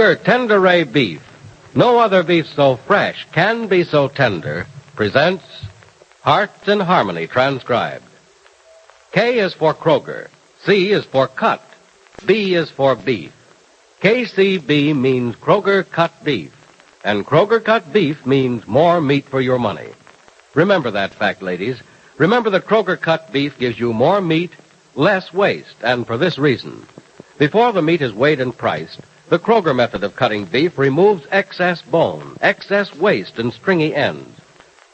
Kroger Tenderay Beef, no other beef so fresh can be so tender, presents Hearts in Harmony transcribed. K is for Kroger, C is for cut, B is for beef. KCB means Kroger cut beef, and Kroger cut beef means more meat for your money. Remember that fact, ladies. Remember that Kroger cut beef gives you more meat, less waste, and for this reason. Before the meat is weighed and priced, the Kroger method of cutting beef removes excess bone, excess waste, and stringy ends.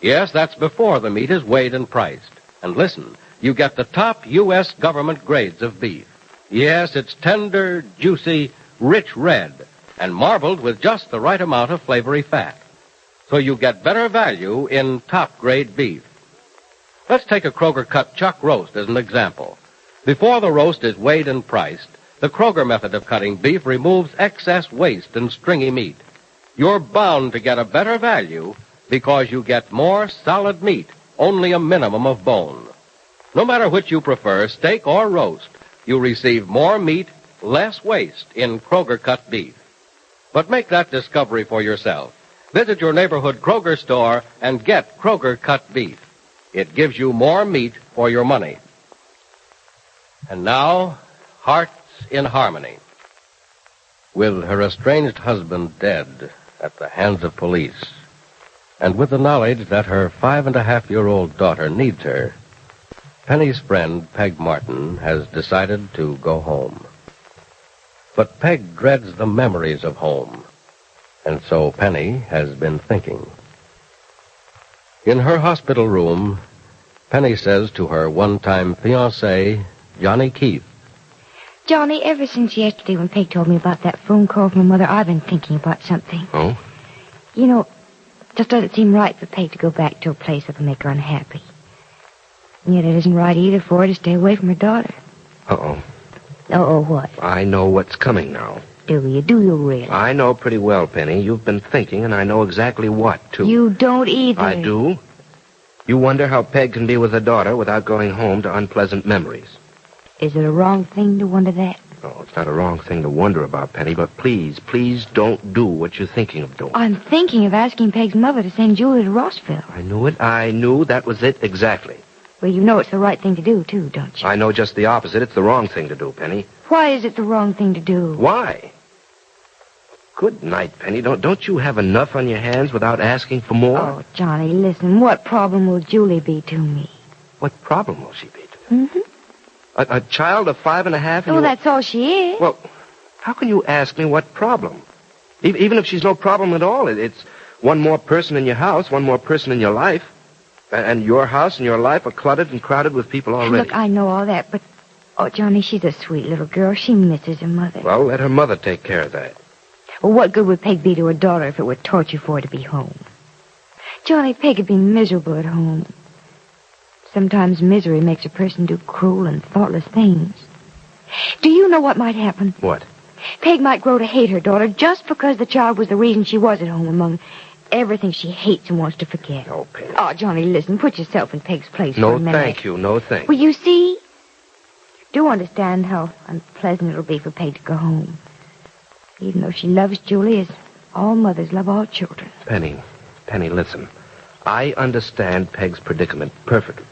Yes, that's before the meat is weighed and priced. And listen, you get the top U.S. government grades of beef. Yes, it's tender, juicy, rich red, and marbled with just the right amount of flavory fat. So you get better value in top-grade beef. Let's take a Kroger cut chuck roast as an example. Before the roast is weighed and priced, the Kroger method of cutting beef removes excess waste and stringy meat. You're bound to get a better value because you get more solid meat, only a minimum of bone. No matter which you prefer, steak or roast, you receive more meat, less waste in Kroger cut beef. But make that discovery for yourself. Visit your neighborhood Kroger store and get Kroger cut beef. It gives you more meat for your money. And now, Hearts in Harmony. With her estranged husband dead at the hands of police, and with the knowledge that her 5.5-year-old daughter needs her, Penny's friend, Peg Martin, has decided to go home. But Peg dreads the memories of home, and so Penny has been thinking. In her hospital room, Penny says to her one-time fiancé, Johnny Keith, Johnny, ever since yesterday when Peg told me about that phone call from her mother, I've been thinking about something. Oh? You know, just doesn't seem right for Peg to go back to a place that will make her unhappy. And yet it isn't right either for her to stay away from her daughter. Uh-oh. Uh-oh, what? I know what's coming now. Do you? Do you really? I know pretty well, Penny. You've been thinking, and I know exactly what, too. You don't either. I do. You wonder how Peg can be with her daughter without going home to unpleasant memories. Is it a wrong thing to wonder that? No, it's not a wrong thing to wonder about, Penny, but please don't do what you're thinking of doing. I'm thinking of asking Peg's mother to send Julie to Rossville. I knew it. I knew that was it exactly. Well, you know it's the right thing to do, too, don't you? I know just the opposite. It's the wrong thing to do, Penny. Why is it the wrong thing to do? Why? Good night, Penny. Don't you have enough on your hands without asking for more? Oh, Johnny, listen. What problem will Julie be to me? What problem will she be to me? Mm-hmm. A child of 5.5? Oh, that's all she is. Well, how can you ask me what problem? Even if she's no problem at all, it's one more person in your house, one more person in your life. And your house and your life are cluttered and crowded with people already. Look, I know all that, but... Oh, Johnny, she's a sweet little girl. She misses her mother. Well, let her mother take care of that. Well, what good would Peg be to her daughter if it were torture for her to be home? Johnny, Peg would be miserable at home. Sometimes misery makes a person do cruel and thoughtless things. Do you know what might happen? What? Peg might grow to hate her daughter just because the child was the reason she was at home among everything she hates and wants to forget. Oh, Penny. Oh, Johnny, listen. Put yourself in Peg's place No, for a minute. thank you. No, thank you. Well, you see, you do understand how unpleasant it'll be for Peg to go home. Even though she loves Julie as all mothers love all children. Penny, listen. I understand Peg's predicament perfectly.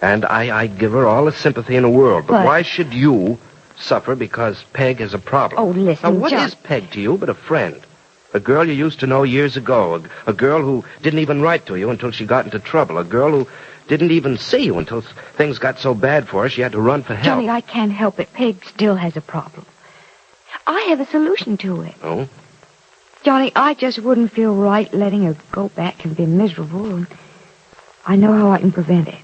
And I give her all the sympathy in the world. But why should you suffer because Peg has a problem? Oh, listen, now, what John... is Peg to you but a friend? A girl you used to know years ago. A girl who didn't even write to you until she got into trouble. A girl who didn't even see you until things got so bad for her she had to run for help. Johnny, I can't help it. Peg still has a problem. I have a solution to it. Oh? Johnny, I just wouldn't feel right letting her go back and be miserable. And I know how I can prevent it.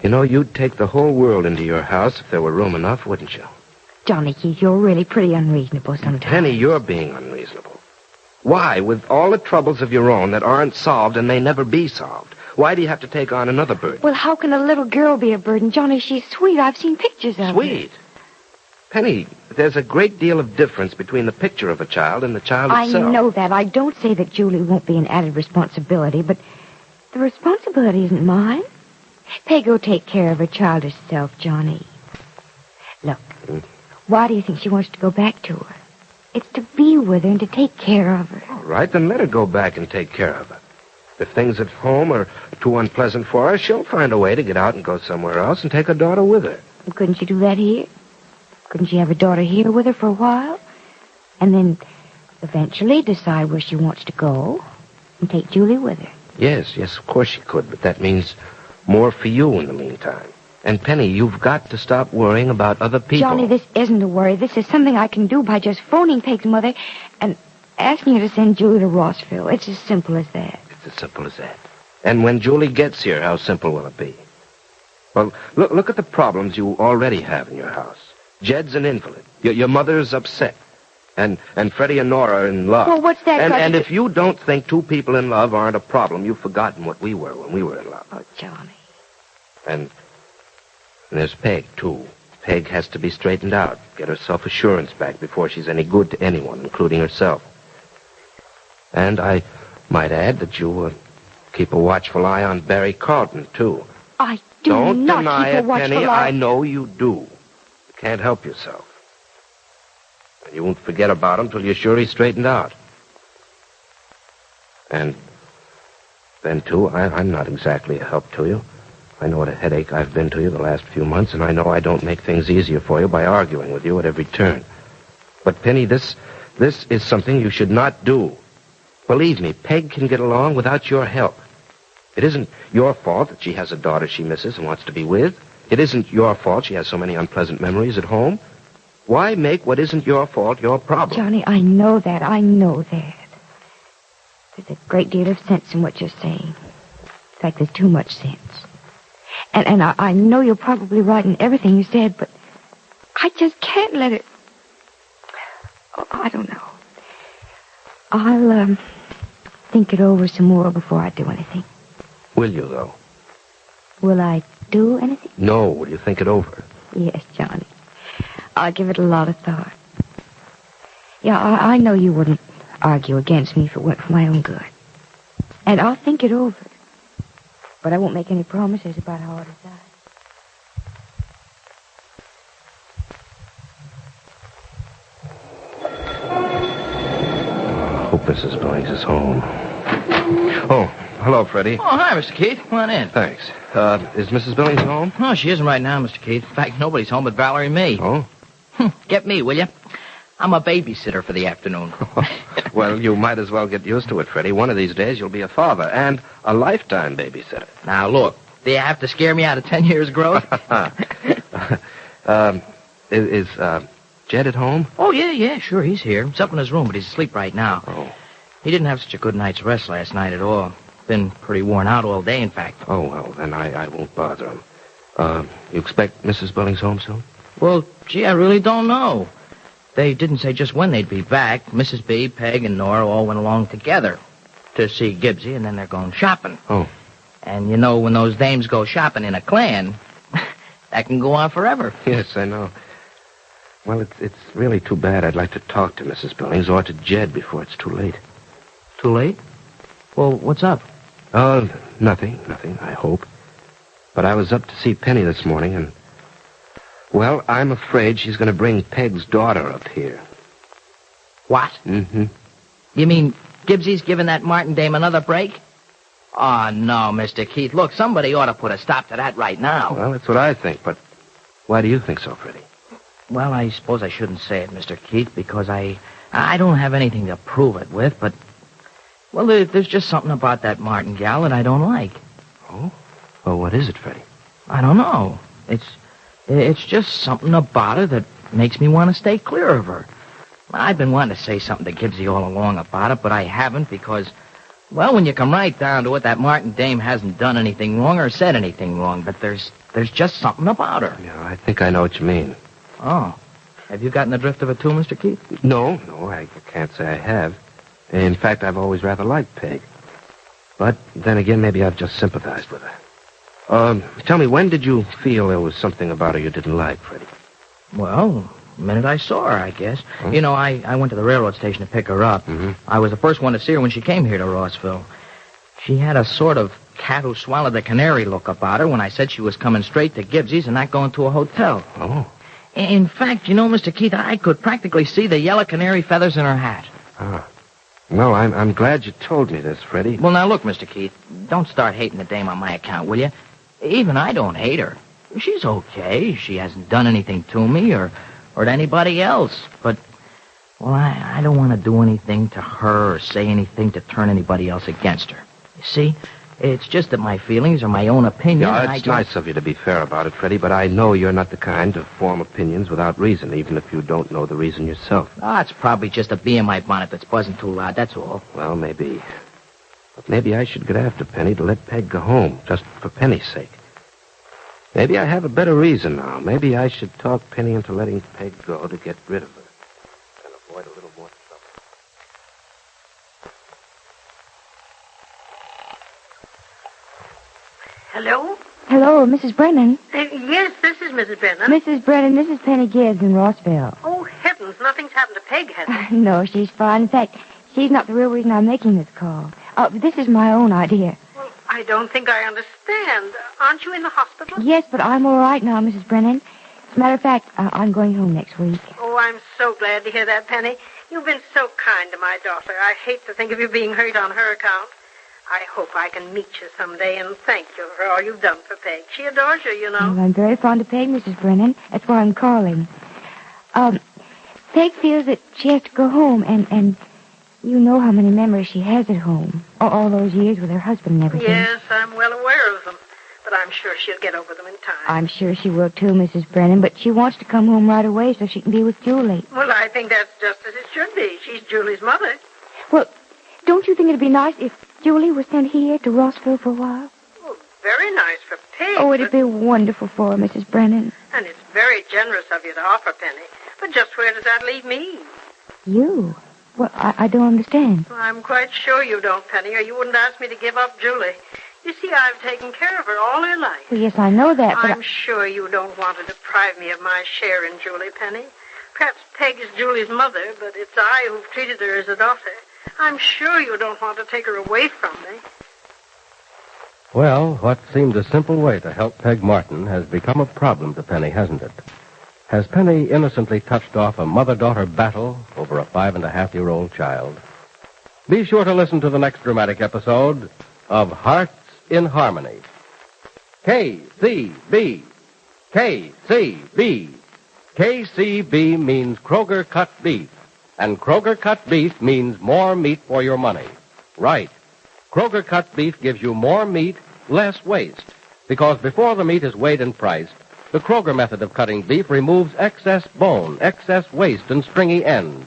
You know, you'd take the whole world into your house if there were room enough, wouldn't you? Johnny Keith, you're really pretty unreasonable sometimes. Penny, you're being unreasonable. Why, with all the troubles of your own that aren't solved and may never be solved, why do you have to take on another burden? Well, how can a little girl be a burden? Johnny, she's sweet. I've seen pictures of her. Sweet? Penny, there's a great deal of difference between the picture of a child and the child itself. I know that. I don't say that Julie won't be an added responsibility, but the responsibility isn't mine. Peg will take care of her child herself, Johnny. Look, why do you think she wants to go back to her? It's to be with her and to take care of her. All right, then let her go back and take care of her. If things at home are too unpleasant for her, she'll find a way to get out and go somewhere else and take her daughter with her. Couldn't she do that here? Couldn't she have her daughter here with her for a while? And then eventually decide where she wants to go and take Julie with her? Yes, of course she could, but that means more for you in the meantime. And, Penny, you've got to stop worrying about other people. Johnny, this isn't a worry. This is something I can do by just phoning Peg's mother and asking her to send Julie to Rossville. It's as simple as that. It's as simple as that. And when Julie gets here, how simple will it be? Well, look at the problems you already have in your house. Jed's an invalid. Your mother's upset. And Freddie and Nora are in love. Well, what's that? And if you don't think two people in love aren't a problem, you've forgotten what we were when we were in love. Oh, Johnny. And there's Peg, too. Peg has to be straightened out, get her self-assurance back before she's any good to anyone, including herself. And I might add that you keep a watchful eye on Barry Carlton, too. I do Don't not deny keep a it, watchful Penny. eye. I know you do. You can't help yourself. And you won't forget about him till you're sure he's straightened out. And then, too, I'm not exactly a help to you. I know what a headache I've been to you the last few months, and I know I don't make things easier for you by arguing with you at every turn. But, Penny, this is something you should not do. Believe me, Peg can get along without your help. It isn't your fault that she has a daughter she misses and wants to be with. It isn't your fault she has so many unpleasant memories at home. Why make what isn't your fault your problem? Johnny, I know that. I know that. There's a great deal of sense in what you're saying. In fact, there's too much sense. And I know you're probably right in everything you said, but I just can't let it... Oh, I don't know. I'll, think it over some more before I do anything. Will you, though? Will I do anything? No, will you think it over? Yes, Johnny. I'll give it a lot of thought. Yeah, I know you wouldn't argue against me if it weren't for my own good. And I'll think it over. But I won't make any promises about how I'll decide. I hope Mrs. Billings is home. Oh, hello, Freddie. Oh, hi, Mr. Keith. Come on in. Thanks. Is Mrs. Billings home? No, she isn't right now, Mr. Keith. In fact, nobody's home but Valerie and me. Oh? Get me, will you? I'm a babysitter for the afternoon. Well, you might as well get used to it, Freddie. One of these days you'll be a father and a lifetime babysitter. Now, look, do you have to scare me out of 10 years' growth? Is Jed at home? Oh, yeah, sure, he's here. He's up in his room, but he's asleep right now. Oh. He didn't have such a good night's rest last night at all. Been pretty worn out all day, in fact. Oh, well, then I won't bother him. You expect Mrs. Billings home soon? Well, gee, I really don't know. They didn't say just when they'd be back. Mrs. B, Peg, and Nora all went along together to see Gibbsy, and then they're going shopping. Oh. And you know, when those dames go shopping in a clan, that can go on forever. Yes, I know. Well, it's really too bad. I'd like to talk to Mrs. Billings or to Jed before it's too late. Too late? Well, what's up? Oh, nothing, I hope. But I was up to see Penny this morning, and... Well, I'm afraid she's going to bring Peg's daughter up here. What? Mm-hmm. You mean Gibbsy's giving that Martin dame another break? Oh, no, Mr. Keith. Look, somebody ought to put a stop to that right now. Well, that's what I think, but why do you think so, Freddie? Well, I suppose I shouldn't say it, Mr. Keith, because I don't have anything to prove it with, but... Well, there's just something about that Martin gal that I don't like. Oh? Well, what is it, Freddie? I don't know. It's just something about her that makes me want to stay clear of her. I've been wanting to say something to Gibbsy all along about it, but I haven't because, well, when you come right down to it, that Martin dame hasn't done anything wrong or said anything wrong, but there's just something about her. Yeah, I think I know what you mean. Oh. Have you gotten the drift of it too, Mr. Keith? No, I can't say I have. In fact, I've always rather liked Peg. But then again, maybe I've just sympathized with her. Tell me, when did you feel there was something about her you didn't like, Freddie? Well, the minute I saw her, I guess. Huh? You know, I went to the railroad station to pick her up. Mm-hmm. I was the first one to see her when she came here to Rossville. She had a sort of cat who swallowed the canary look about her when I said she was coming straight to Gibbsy's and not going to a hotel. Oh. In fact, Mr. Keith, I could practically see the yellow canary feathers in her hat. Ah. Well, I'm glad you told me this, Freddie. Well, now, look, Mr. Keith, don't start hating the dame on my account, will you? Even I don't hate her. She's okay. She hasn't done anything to me or to anybody else. But, well, I don't want to do anything to her or say anything to turn anybody else against her. You see? It's just that my feelings are my own opinion. Yeah, it's nice of you to be fair about it, Freddie, but I know you're not the kind to form opinions without reason, even if you don't know the reason yourself. It's probably just a bee in my bonnet that's buzzing too loud, that's all. Well, maybe. But maybe I should get after Penny to let Peg go home, just for Penny's sake. Maybe I have a better reason now. Maybe I should talk Penny into letting Peg go to get rid of her and avoid a little more trouble. Hello? Hello, Mrs. Brennan. Yes, this is Mrs. Brennan. Mrs. Brennan, this is Penny Gibbs in Rossville. Oh, heavens, nothing's happened to Peg, has it? No, she's fine. In fact, she's not the real reason I'm making this call. This is my own idea. Well, I don't think I understand. Aren't you in the hospital? Yes, but I'm all right now, Mrs. Brennan. As a matter of fact, I'm going home next week. Oh, I'm so glad to hear that, Penny. You've been so kind to my daughter. I hate to think of you being hurt on her account. I hope I can meet you someday and thank you for all you've done for Peg. She adores you, you know. Well, I'm very fond of Peg, Mrs. Brennan. That's why I'm calling. Peg feels that she has to go home, and you know how many memories she has at home. All those years with her husband and everything. Yes, I'm well aware of them. But I'm sure she'll get over them in time. I'm sure she will, too, Mrs. Brennan. But she wants to come home right away so she can be with Julie. Well, I think that's just as it should be. She's Julie's mother. Well, don't you think it'd be nice if Julie was sent here to Rossville for a while? Oh, very nice for Peg. Oh, it'd be wonderful for her, Mrs. Brennan. And it's very generous of you to offer, Penny. But just where does that leave me? You? Well, I don't understand. Well, I'm quite sure you don't, Penny, or you wouldn't ask me to give up Julie. You see, I've taken care of her all her life. Well, yes, I know that, but I'm sure you don't want to deprive me of my share in Julie, Penny. Perhaps Peg is Julie's mother, but it's I who've treated her as a daughter. I'm sure you don't want to take her away from me. Well, what seemed a simple way to help Peg Martin has become a problem to Penny, hasn't it? Has Penny innocently touched off a mother-daughter battle over a 5.5-year-old child? Be sure to listen to the next dramatic episode of Hearts in Harmony. KCB. KCB. KCB means Kroger cut beef. And Kroger cut beef means more meat for your money. Right. Kroger cut beef gives you more meat, less waste. Because before the meat is weighed and priced, the Kroger method of cutting beef removes excess bone, excess waste, and stringy ends.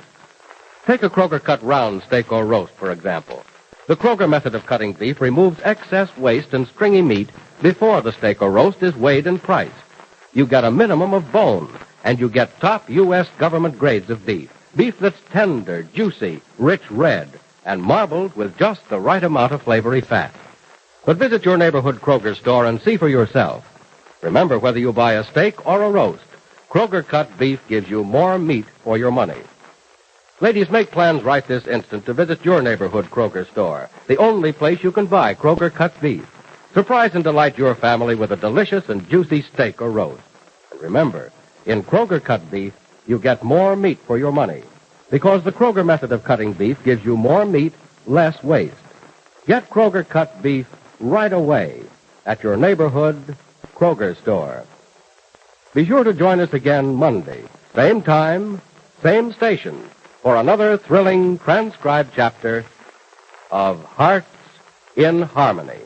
Take a Kroger cut round steak or roast, for example. The Kroger method of cutting beef removes excess waste and stringy meat before the steak or roast is weighed and priced. You get a minimum of bone, and you get top U.S. government grades of beef. Beef that's tender, juicy, rich red, and marbled with just the right amount of flavory fat. But visit your neighborhood Kroger store and see for yourself. Remember, whether you buy a steak or a roast, Kroger cut beef gives you more meat for your money. Ladies, make plans right this instant to visit your neighborhood Kroger store, the only place you can buy Kroger cut beef. Surprise and delight your family with a delicious and juicy steak or roast. And remember, in Kroger cut beef, you get more meat for your money, because the Kroger method of cutting beef gives you more meat, less waste. Get Kroger cut beef right away at your neighborhood Kroger store. Be sure to join us again Monday, same time, same station, for another thrilling transcribed chapter of Hearts in Harmony.